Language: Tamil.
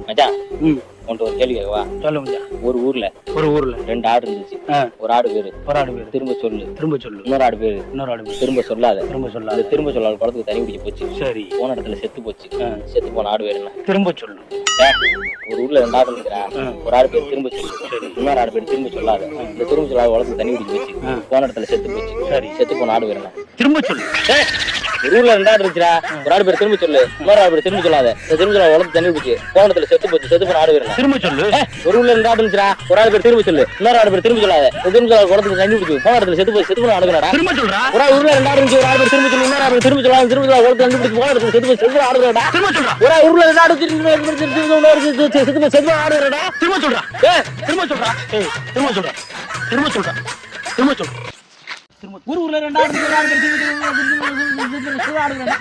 மச்சான் ம் உன்கிட்ட ஒரு கேள்வி கேட்கவா? சொல்லு மச்சான். ஒரு ஊர்ல ஒரு ஊர்ல 2 ஆடு இருந்துச்சு. ஒரு ஆடு பேரு ஒரு ஆடு பேரு திரும்ப சொல்லு, திரும்ப சொல்லு. இன்னொரு ஆடு பேரு இன்னொரு ஆடு பேரு திரும்ப சொல்லாத. திரும்ப அந்த சொல்லாத. திரும்ப சொல்லாத குளத்துக்கு தண்ணி குடிக்க போச்சு. சரி, போன இடத்துல செத்து போச்சு. செத்து போன ஆடு பேரு என்ன? திரும்ப சொல்லு. ஒரு ஊர்ல 2 ஆடு இருக்குடா. ஒரு ஆடு பேரு திரும்ப சொல்லு, சரி, இன்னொரு ஆடு பேரு திரும்ப சொல்லாத. இந்த திரும்ப சொல்லாத குளத்துக்கு தண்ணி குடிக்க போச்சு. போன இடத்துல செத்து போச்சு. சரி, செத்து போன ஆடு பேரு என்ன? திரும்ப சொல்லு. ஒரு ஊர்ல 2 ஆடு இருந்துச்சுடா. ஒரு ஆடு பேரு திரும்ப சொல்லு, இன்னொரு ஆடு பேரு திரும்ப சொல்லாத. இந்த திரும்ப சொல்லாத குளத்துக்கு தண்ணி குடிச்சு போன இடத்துல செத்து போச்சு. செத்து போன ஆடு பேரு என்ன? திரும்ப சொல்லு. ஒரு ஊர்ல 2 ஆடு இருந்துச்சுடா. ஒரு ஆடு பேரு திரும்ப சொல்லு, இன்னொரு ஆடு பேரு திரும்ப சொல்லாத. இந்த திரும்ப சொல்லாத குளத்துக்கு தண்ணி குடிச்சு போன இடத்துல செத்து போச்சு. செத்து போன ஆடு பேருடா. திரும்ப சொல்றா. ஒரு ஊர்ல 2 ஆடு இருந்துச்சு. ஒரு ஆடு பேரு திரும்ப சொல்லு, இன்னொரு ஆடு பேரு திரும்ப சொல்லாத. திரும்ப சொல்லாத குளத்துக்கு தண்ணி குடிச்சு போன இடத்துல செத்து போச்சு. செத்து போன ஆடு பேருடா. திரும்ப சொல்றா. ஒரு ஊர்ல 2 ஆடு செத்து போன ஆடு பேருடா. திரும்ப சொல்றா. திரும்ப சொல்றா. திரும்ப சொல்றா. திரும்ப சொல்றா. திரும்ப சொல்றா. ஒரு ஊர்ல 2 ஆடு இருந்துச்சு. ஒரு ஆடு பேரு திரும்ப சொல்லு, ஆடு பேருடா.